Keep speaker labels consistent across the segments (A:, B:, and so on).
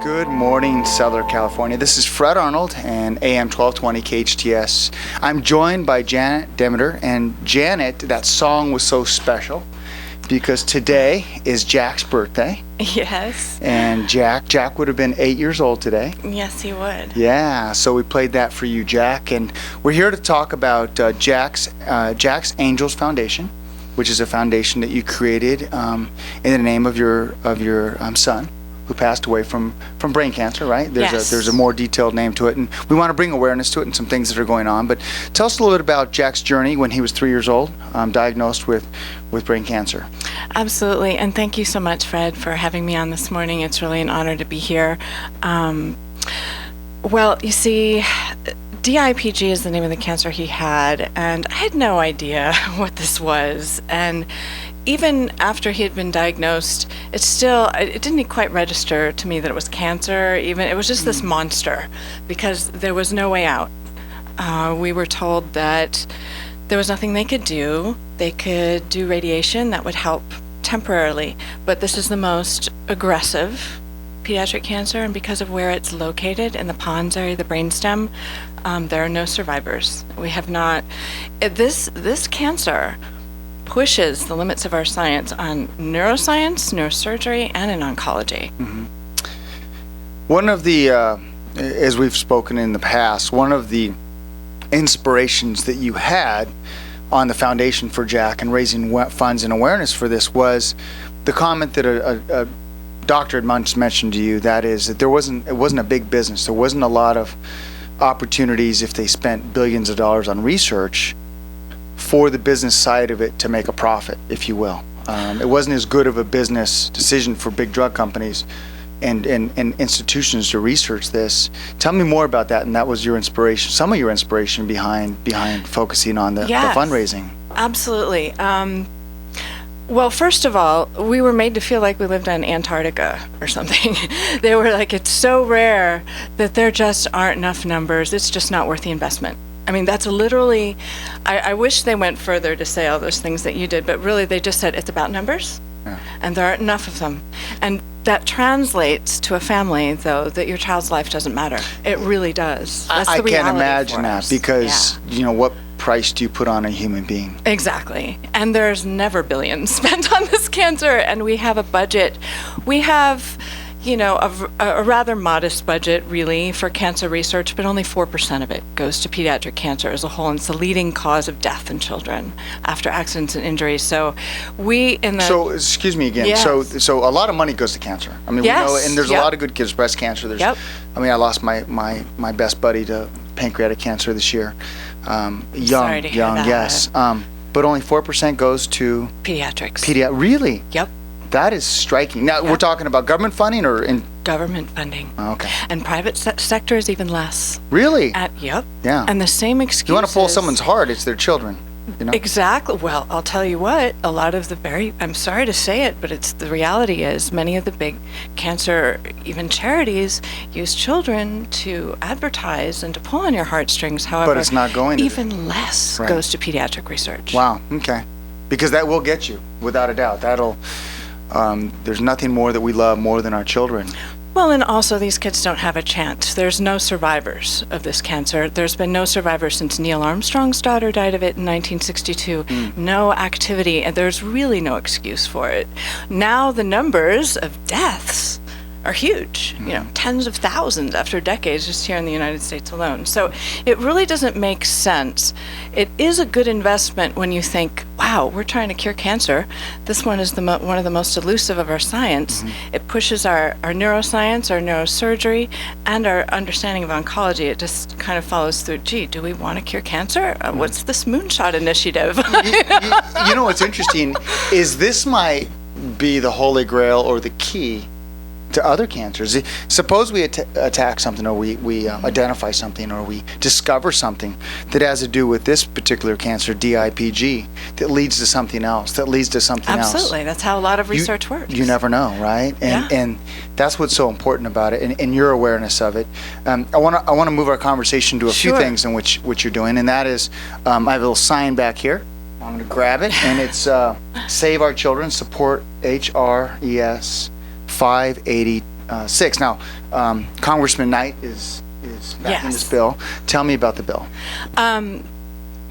A: Good morning, Southern California. This is Fred Arnold and AM 1220 KHTS. I'm joined by Janet Demeter, and Janet, that song was so special because today is Jack's birthday.
B: Yes.
A: And Jack would have been 8 years old today.
B: Yes, he would.
A: Yeah, so we played that for you, Jack, and we're here to talk about Jack's Angels Foundation, which is a foundation that you created in the name of your son, who passed away from brain cancer, right? There's a more detailed name to it, and we want to bring awareness to it and some things that are going on. But tell us a little bit about Jack's journey when he was 3 years old, diagnosed with brain cancer.
B: Absolutely, and thank you so much, Fred, for having me on this morning. It's really an honor to be here. Well, you see, DIPG is the name of the cancer he had, and I had no idea what this was. And even after he had been diagnosed, it didn't quite register to me that it was cancer. It was just this monster, because there was no way out. We were told that there was nothing they could do. They could do radiation that would help temporarily, but this is the most aggressive pediatric cancer, and because of where it's located in the pons area, the brainstem, there are no survivors. We have not. This cancer pushes the limits of our science on neuroscience, neurosurgery, and in oncology.
A: Mm-hmm. One of the, as we've spoken in the past, one of the inspirations that you had on the Foundation for Jack and raising funds and awareness for this was the comment that a doctor had once mentioned to you, that is that it wasn't a big business. There wasn't a lot of opportunities if they spent billions of dollars on research for the business side of it to make a profit, if you will. It wasn't as good of a business decision for big drug companies and institutions to research this. Tell me more about that, and that was your inspiration, some of your inspiration behind focusing on the fundraising.
B: Absolutely. Well, first of all, we were made to feel like we lived in Antarctica or something. They were like, it's so rare that there just aren't enough numbers. It's just not worth the investment. I mean, that's literally, I wish they went further to say all those things that you did, but really they just said it's about numbers, and there aren't enough of them. And that translates to a family, though, that your child's life doesn't matter. It really does. That's the reality. I can't imagine that,
A: because, what price do you put on a human being?
B: Exactly. And there's never billions spent on this cancer, and we have a budget. We have a rather modest budget, really, for cancer research, but only 4% of it goes to pediatric cancer as a whole, and it's the leading cause of death in children after accidents and injuries. So So, excuse me again.
A: Yes. So a lot of money goes to cancer. I mean,
B: yes.
A: We know, and there's a lot of good kids, breast cancer. I mean, I lost my best buddy to pancreatic cancer this year.
B: Sorry to hear that.
A: Yes. But only 4% goes to
B: pediatrics.
A: Really?
B: Yep.
A: That is striking. Now, we're talking about government funding or in
B: government funding.
A: Oh, okay.
B: And private sector is even less.
A: Really?
B: Yep.
A: Yeah.
B: And the same excuse.
A: You want to pull someone's heart, it's their children.
B: Exactly. Well, I'll tell you what, a lot of I'm sorry to say it, but the reality is many of the big cancer, even charities, use children to advertise and to pull on your heartstrings. However,
A: but it's not going to
B: even less goes to pediatric research.
A: Wow. Okay. Because that will get you, without a doubt. There's nothing more that we love more than our children.
B: Well, and also these kids don't have a chance. There's no survivors of this cancer. There's been no survivors since Neil Armstrong's daughter died of it in 1962. No activity, and there's really no excuse for it. Now the numbers of deaths are huge, tens of thousands after decades just here in the United States alone. So it really doesn't make sense. It is a good investment when you think, wow, we're trying to cure cancer. This one is one of the most elusive of our science. It pushes our neuroscience, our neurosurgery, and our understanding of oncology. It just kind of follows through, gee, do we want to cure cancer? What's this moonshot initiative?
A: You know what's interesting is this might be the holy grail or the key to other cancers. Suppose we attack something, or we identify something, or we discover something that has to do with this particular cancer, DIPG, that leads to something else,
B: Absolutely. That's how a lot of research works.
A: You never know, right? And that's what's so important about it, and your awareness of it. I want to move our conversation to a few things in which you're doing, and that is, I have a little sign back here. I'm going to grab it, and it's Save Our Children, Support HRES 580 6. Now, Congressman Knight is back in this bill. Tell me about the bill.
B: I'll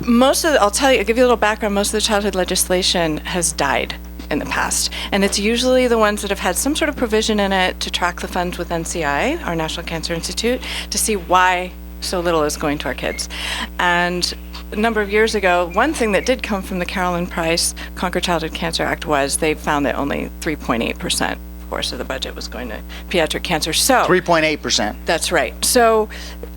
B: give you a little background. Most of the childhood legislation has died in the past, and it's usually the ones that have had some sort of provision in it to track the funds with NCI, our National Cancer Institute, to see why so little is going to our kids. And a number of years ago, one thing that did come from the Carolyn Price Conquer Childhood Cancer Act was they found that only 3.8%, of course, of the budget was going to pediatric cancer. So
A: 3.8%.
B: That's right. So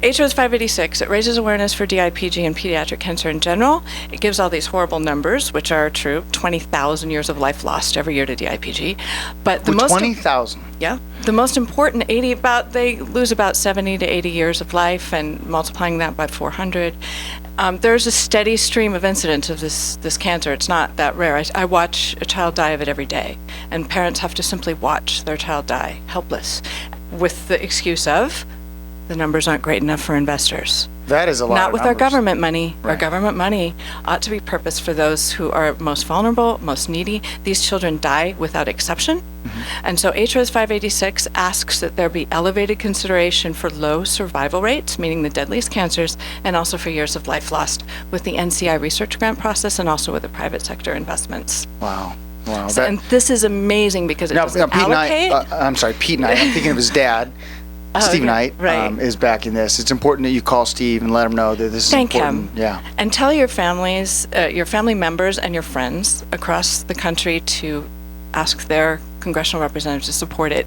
B: HOS 586, it raises awareness for DIPG and pediatric cancer in general. It gives all these horrible numbers, which are true, 20,000 years of life lost every year to DIPG. But the
A: 20,000.
B: Yeah. The most important, they lose about 70 to 80 years of life, and multiplying that by 400. There's a steady stream of incidents of this cancer. It's not that rare. I watch a child die of it every day, and parents have to simply watch their child die, helpless, with the excuse of the numbers aren't great enough for investors.
A: That is a lot.
B: Not with our government money.
A: Right.
B: Our government money ought to be purposed for those who are most vulnerable, most needy. These children die without exception. Mm-hmm. And so HOS 586 asks that there be elevated consideration for low survival rates, meaning the deadliest cancers, and also for years of life lost with the NCI research grant process and also with the private sector investments.
A: Wow. Wow.
B: So, and this is amazing because it doesn't allocate.
A: Pete Knight, I'm thinking of his dad. Steve Knight is backing this. It's important that you call Steve and let him know that this is important.
B: Thank him. Yeah. And tell your families, your family members and your friends across the country to ask their congressional representatives to support it.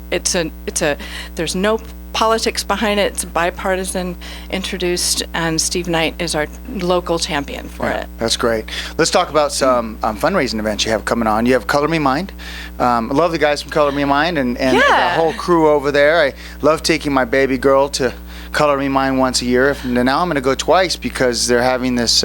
B: There's no politics behind it. It's bipartisan, introduced, and Steve Knight is our local champion for it.
A: That's great. Let's talk about some fundraising events you have coming on. You have Color Me Mind. I love the guys from Color Me Mind and the whole crew over there. I love taking my baby girl to Color Me Mind once a year. Now I'm going to go twice because they're having this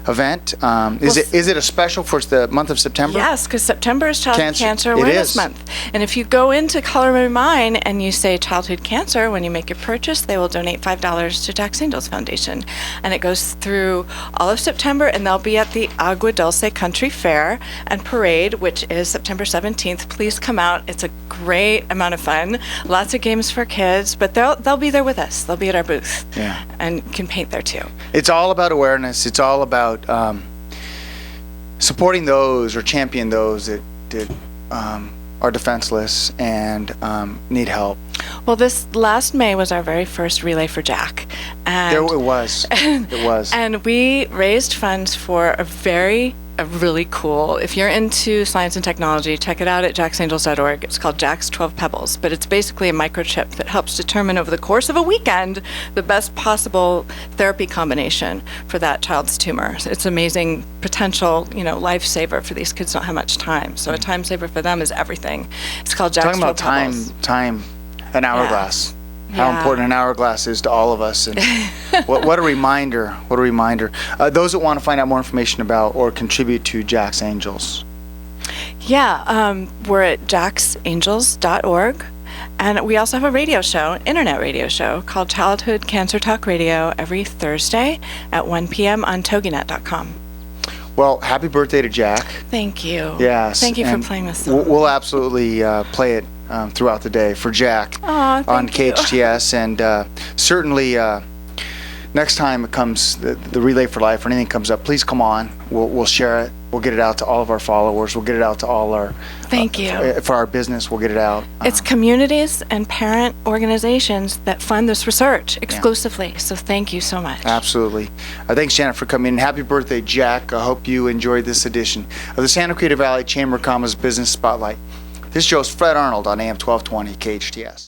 A: event. Is it a special for the month of September?
B: Yes, because September is Childhood Cancer Awareness Month. And if you go into Color Me Mind and you say childhood cancer, when you make your purchase, they will donate $5 to Jack's Angels Foundation. And it goes through all of September, and they'll be at the Agua Dulce Country Fair and Parade, which is September 17th. Please come out. It's a great amount of fun. Lots of games for kids, but they'll be there with us. They'll be at our booth and can paint there too. It's
A: all about awareness. It's all about supporting those or champion those that are defenseless and need help.
B: Well, this last May was our very first Relay for Jack. And
A: it was. It was.
B: And we raised funds for a really cool, if you're into science and technology, check it out at jacksangels.org. It's called Jack's 12 Pebbles, but it's basically a microchip that helps determine over the course of a weekend the best possible therapy combination for that child's tumor. It's amazing potential, lifesaver for these kids. Don't have much time, so a time saver for them is everything. It's called Jack's 12 Pebbles.
A: Time, an hourglass. Yeah. How important an hourglass is to all of us. And what a reminder. What a reminder. Those that want to find out more information about or contribute to Jack's Angels.
B: Yeah, we're at jacksangels.org. And we also have a radio show, an internet radio show, called Childhood Cancer Talk Radio every Thursday at 1 p.m. on toginet.com.
A: Well, happy birthday to Jack.
B: Thank you.
A: Yes.
B: Thank you for playing this song.
A: We'll absolutely play it throughout the day for Jack on KHTS. And certainly next time it comes, the Relay for Life or anything comes up, please come on. We'll share it. We'll get it out to all of our followers. We'll get it out to all our...
B: Thank you.
A: For our business, we'll get it out.
B: It's communities and parent organizations that fund this research exclusively. Yeah. So thank you so much.
A: Absolutely. Thanks, Janet, for coming in. Happy birthday, Jack. I hope you enjoyed this edition of the Santa Clarita Valley Chamber of Commerce Business Spotlight. This show's Fred Arnold on AM 1220 KHTS.